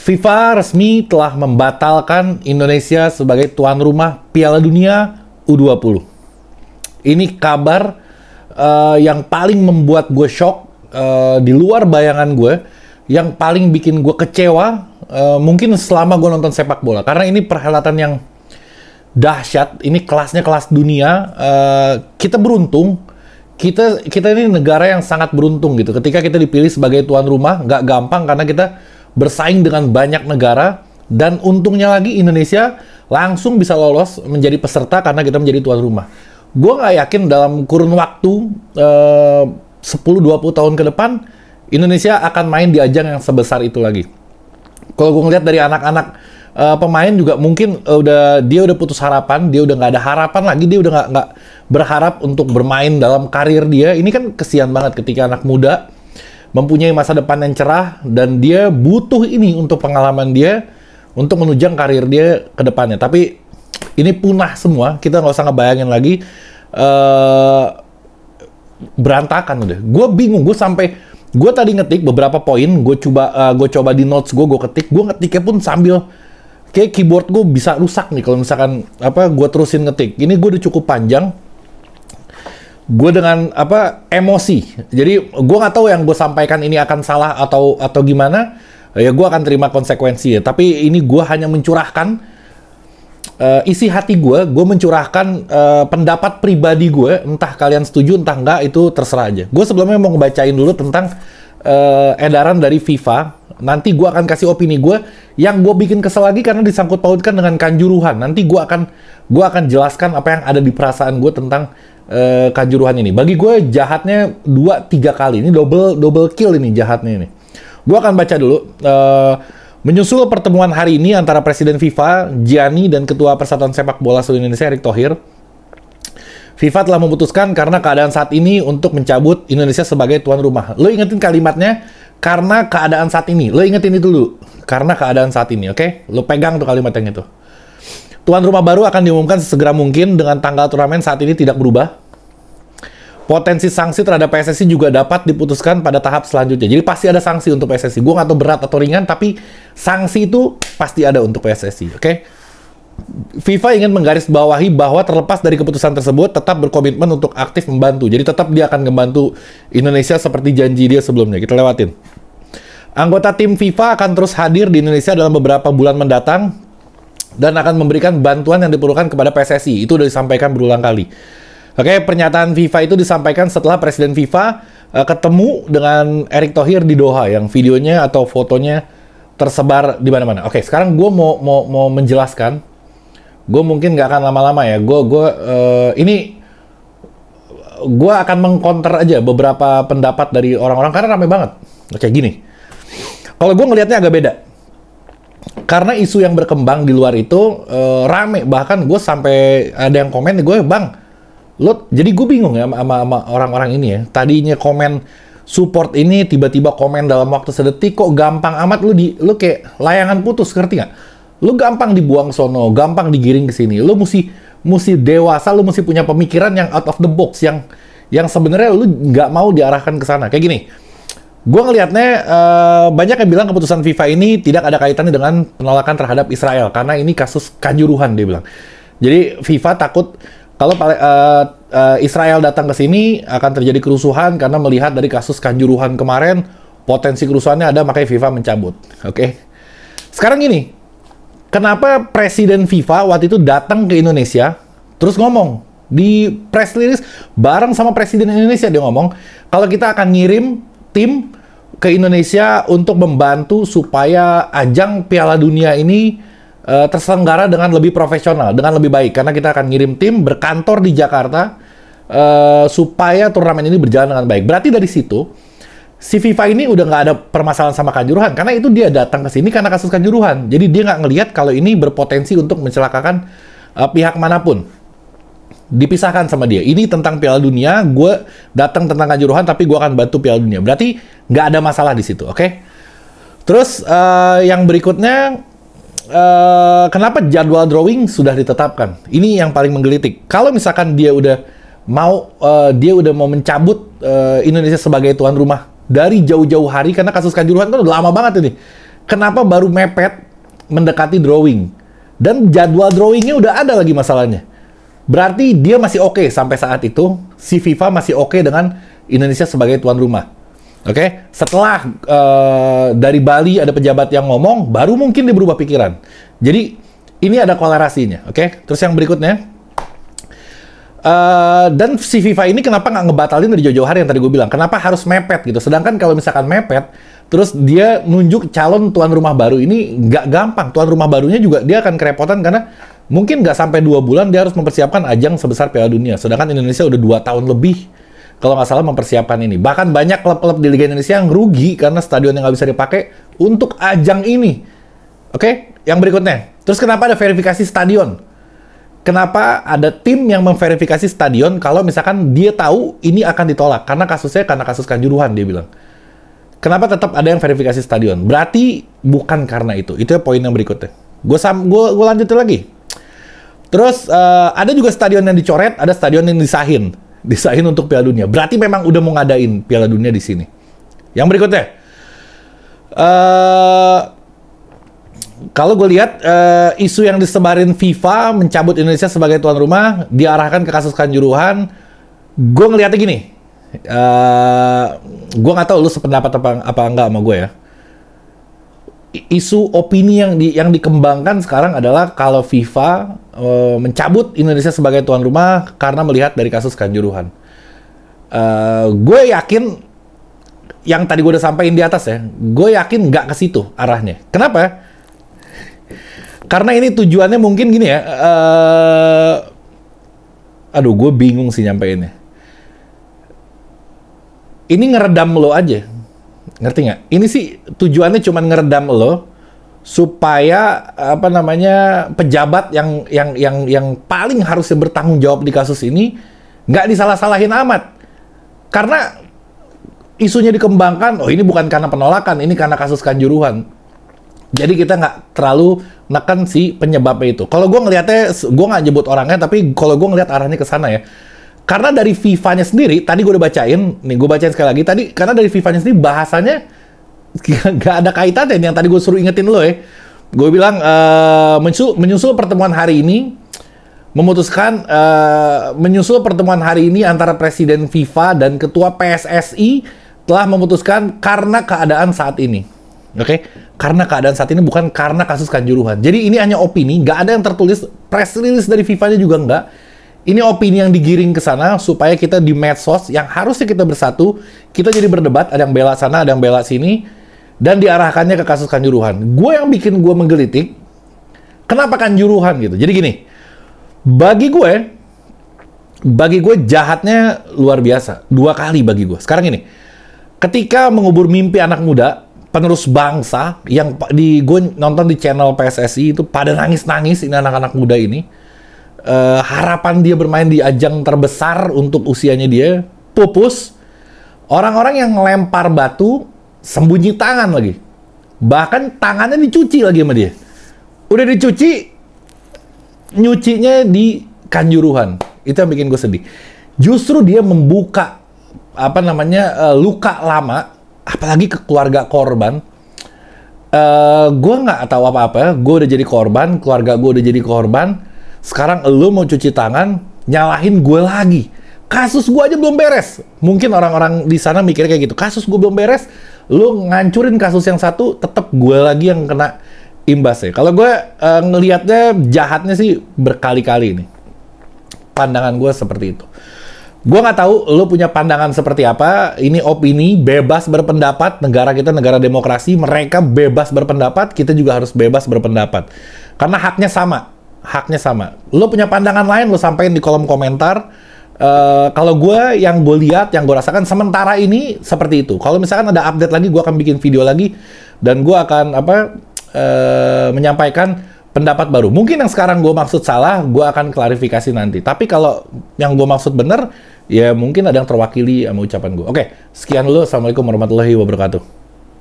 FIFA resmi telah membatalkan Indonesia sebagai tuan rumah Piala Dunia U20. Ini kabar yang paling membuat gue shock, di luar bayangan gue, yang paling bikin gue kecewa mungkin selama gue nonton sepak bola. Karena ini perhelatan yang dahsyat, ini kelasnya kelas dunia. Kita beruntung, kita ini negara yang sangat beruntung gitu. Ketika kita dipilih sebagai tuan rumah, nggak gampang karena kita bersaing dengan banyak negara, dan untungnya lagi Indonesia langsung bisa lolos menjadi peserta karena kita menjadi tuan rumah. Gue nggak yakin dalam kurun waktu 10-20 tahun ke depan Indonesia akan main di ajang yang sebesar itu lagi. Kalau gue ngeliat dari anak-anak pemain juga mungkin dia udah putus harapan, dia udah nggak ada harapan lagi, dia udah nggak berharap untuk bermain dalam karir dia. Ini kan kesian banget ketika anak muda mempunyai masa depan yang cerah dan dia butuh ini untuk pengalaman dia untuk menunjang karir dia ke depannya. Tapi ini punah semua, kita nggak usah ngebayangin lagi, berantakan udah. Gue bingung, gue tadi ngetik beberapa poin, gue coba di notes gue ngetiknya pun sambil kayak keyboard gue bisa rusak nih kalau misalkan gue terusin ngetik. Ini gue udah cukup panjang. Gue dengan emosi, jadi gue nggak tahu yang gue sampaikan ini akan salah atau gimana, ya gue akan terima konsekuensi ya. Tapi ini gue hanya mencurahkan isi hati gue mencurahkan pendapat pribadi gue, entah kalian setuju entah enggak itu terserah aja. Gue sebelumnya mau ngebacain dulu tentang edaran dari FIFA. Nanti gue akan kasih opini gue yang gue bikin kesel lagi karena disangkut pautkan dengan Kanjuruhan. Nanti gue akan jelaskan apa yang ada di perasaan gue tentang Kanjuruhan ini. Bagi gue jahatnya 2-3 kali. Ini double kill ini jahatnya ini. Gue akan baca dulu. Menyusul pertemuan hari ini antara Presiden FIFA Gianni dan Ketua Persatuan Sepak Bola seluruh Indonesia Erick Thohir, FIFA telah memutuskan karena keadaan saat ini untuk mencabut Indonesia sebagai tuan rumah. Lo ingetin kalimatnya, karena keadaan saat ini. Lo ingetin itu dulu. Karena keadaan saat ini, oke? Lo pegang tuh kalimat yang itu. Tuan rumah baru akan diumumkan sesegera mungkin dengan tanggal turnamen saat ini tidak berubah. Potensi sanksi terhadap PSSI juga dapat diputuskan pada tahap selanjutnya. Jadi pasti ada sanksi untuk PSSI. Gue nggak tahu berat atau ringan, tapi sanksi itu pasti ada untuk PSSI, oke? FIFA ingin menggarisbawahi bahwa terlepas dari keputusan tersebut, tetap berkomitmen untuk aktif membantu. Jadi tetap dia akan membantu Indonesia seperti janji dia sebelumnya. Kita lewatin. Anggota tim FIFA akan terus hadir di Indonesia dalam beberapa bulan mendatang dan akan memberikan bantuan yang diperlukan kepada PSSI. Itu sudah disampaikan berulang kali. Oke, pernyataan FIFA itu disampaikan setelah Presiden FIFA ketemu dengan Erick Thohir di Doha, yang videonya atau fotonya tersebar di mana-mana. Oke, sekarang gue mau menjelaskan. Gue mungkin nggak akan lama-lama ya. Gue akan mengcounter aja beberapa pendapat dari orang-orang karena ramai banget. Oke, gini. Kalau gue ngelihatnya agak beda. Karena isu yang berkembang di luar itu rame, bahkan gue sampai ada yang komen gue, bang, jadi gue bingung ya sama orang-orang ini ya. Tadinya komen support ini, tiba-tiba komen dalam waktu sedetik, kok gampang amat lu kayak layangan putus, ngerti nggak? Lu gampang dibuang sono, gampang digiring ke sini. Lu mesti dewasa, lu mesti punya pemikiran yang out of the box, yang sebenarnya lu nggak mau diarahkan ke sana. Kayak gini. Gue ngelihatnya banyak yang bilang keputusan FIFA ini tidak ada kaitannya dengan penolakan terhadap Israel karena ini kasus Kanjuruhan, dia bilang. Jadi FIFA takut kalau Israel datang ke sini akan terjadi kerusuhan karena melihat dari kasus Kanjuruhan kemarin potensi kerusuhannya ada, makanya FIFA mencabut. Oke. Sekarang gini, kenapa Presiden FIFA waktu itu datang ke Indonesia terus ngomong di press release bareng sama Presiden Indonesia, dia ngomong kalau kita akan ngirim tim ke Indonesia untuk membantu supaya ajang Piala Dunia ini terselenggara dengan lebih profesional, dengan lebih baik. Karena kita akan ngirim tim berkantor di Jakarta supaya turnamen ini berjalan dengan baik. Berarti dari situ, si FIFA ini udah nggak ada permasalahan sama Kanjuruhan. Karena itu dia datang ke sini karena kasus Kanjuruhan. Jadi dia nggak ngelihat kalau ini berpotensi untuk mencelakakan pihak manapun. Dipisahkan sama dia. Ini tentang Piala Dunia, gue datang tentang Kanjuruhan, tapi gue akan bantu Piala Dunia. Berarti nggak ada masalah di situ, oke? Terus yang berikutnya, kenapa jadwal drawing sudah ditetapkan? Ini yang paling menggelitik. Kalau misalkan dia udah mau mencabut Indonesia sebagai tuan rumah dari jauh-jauh hari, karena kasus Kanjuruhan kan udah lama banget ini. Kenapa baru mepet mendekati drawing? Dan jadwal drawingnya udah ada lagi masalahnya. Berarti dia masih oke sampai saat itu. Si FIFA masih oke dengan Indonesia sebagai tuan rumah. Oke? Setelah dari Bali ada pejabat yang ngomong, baru mungkin dia berubah pikiran. Jadi ini ada kolerasinya. Oke? Terus yang berikutnya. Dan si FIFA ini kenapa nggak ngebatalin dari jauh-jauh hari yang tadi gue bilang? Kenapa harus mepet gitu? Sedangkan kalau misalkan mepet, terus dia nunjuk calon tuan rumah baru ini nggak gampang. Tuan rumah barunya juga dia akan kerepotan karena mungkin nggak sampai 2 bulan dia harus mempersiapkan ajang sebesar Piala Dunia. Sedangkan Indonesia udah 2 tahun lebih kalau nggak salah mempersiapkan ini. Bahkan banyak klub-klub di Liga Indonesia yang rugi karena stadion yang nggak bisa dipakai untuk ajang ini. Oke? Yang berikutnya. Terus kenapa ada verifikasi stadion? Kenapa ada tim yang memverifikasi stadion kalau misalkan dia tahu ini akan ditolak? Karena kasus Kanjuruhan, dia bilang. Kenapa tetap ada yang verifikasi stadion? Berarti bukan karena itu. Itu poin yang berikutnya. Gue lanjutin lagi. Terus ada juga stadion yang dicoret, ada stadion yang disahin untuk Piala Dunia. Berarti memang udah mau ngadain Piala Dunia di sini. Yang berikutnya, kalau gue lihat isu yang disebarin FIFA mencabut Indonesia sebagai tuan rumah diarahkan ke kasus Kanjuruhan, gue ngeliatnya gini. Gue nggak tahu lu sependapat apa enggak sama gue ya. Isu opini yang dikembangkan sekarang adalah kalau FIFA mencabut Indonesia sebagai tuan rumah karena melihat dari kasus Kanjuruhan. Gue yakin yang tadi gue udah sampaikan di atas ya, gue yakin nggak ke situ arahnya. Kenapa? Karena ini tujuannya mungkin gini ya. Aduh, gue bingung sih nyampeinnya. Ini ngeredam lo aja. Ngerti nggak? Ini sih tujuannya cuma ngeredam lo supaya apa namanya pejabat yang paling harusnya bertanggung jawab di kasus ini nggak disalah-salahin amat. Karena isunya dikembangkan, oh ini bukan karena penolakan, ini karena kasus Kanjuruhan. Jadi kita nggak terlalu neken si penyebabnya itu. Kalau gue ngelihatnya, gue nggak nyebut orangnya, tapi kalau gue ngelihat arahnya ke sana ya. Karena dari FIFA-nya sendiri, tadi gue udah bacain, nih gue bacain sekali lagi tadi, karena dari FIFA-nya sendiri bahasanya nggak ada kaitannya yang tadi gue suruh ingetin lo ya. Gue bilang menyusul pertemuan hari ini, menyusul pertemuan hari ini antara Presiden FIFA dan Ketua PSSI telah memutuskan karena keadaan saat ini. Oke? Karena keadaan saat ini, bukan karena kasus Kanjuruhan. Jadi ini hanya opini, nggak ada yang tertulis, press release dari FIFA-nya juga nggak. Ini opini yang digiring ke sana supaya kita di medsos yang harusnya kita bersatu, kita jadi berdebat, ada yang bela sana, ada yang bela sini, dan diarahkannya ke kasus Kanjuruhan. Gue yang bikin gue menggelitik, kenapa Kanjuruhan gitu? Jadi gini, bagi gue jahatnya luar biasa. 2 kali bagi gue. Sekarang gini, ketika mengubur mimpi anak muda, penerus bangsa, yang gue nonton di channel PSSI itu pada nangis-nangis, ini anak-anak muda ini, harapan dia bermain di ajang terbesar untuk usianya dia pupus. Orang-orang yang ngelempar batu sembunyi tangan lagi, bahkan tangannya dicuci lagi sama dia. Udah dicuci, nyucinya di Kanjuruhan. Itu yang bikin gue sedih. Justru dia membuka apa namanya luka lama, apalagi ke keluarga korban. Gue nggak tahu apa-apa, gue udah jadi korban, keluarga gue udah jadi korban. Sekarang lo mau cuci tangan, nyalahin gue lagi. Kasus gue aja belum beres. Mungkin orang-orang di sana mikirnya kayak gitu. Kasus gue belum beres, lo ngancurin kasus yang satu, tetap gue lagi yang kena imbasnya. Kalau gue ngelihatnya jahatnya sih berkali-kali nih. Pandangan gue seperti itu. Gue nggak tahu lo punya pandangan seperti apa. Ini opini, bebas berpendapat. Negara kita negara demokrasi, mereka bebas berpendapat, kita juga harus bebas berpendapat. Karena haknya sama. Haknya sama. Lo punya pandangan lain, lo sampaikan di kolom komentar. Kalau gue, yang gue lihat, yang gue rasakan sementara ini seperti itu. Kalau misalkan ada update lagi, gue akan bikin video lagi dan gue akan menyampaikan pendapat baru. Mungkin yang sekarang gue maksud salah, gue akan klarifikasi nanti. Tapi kalau yang gue maksud benar, ya mungkin ada yang terwakili sama ucapan gue. Oke, sekian dulu. Assalamualaikum warahmatullahi wabarakatuh.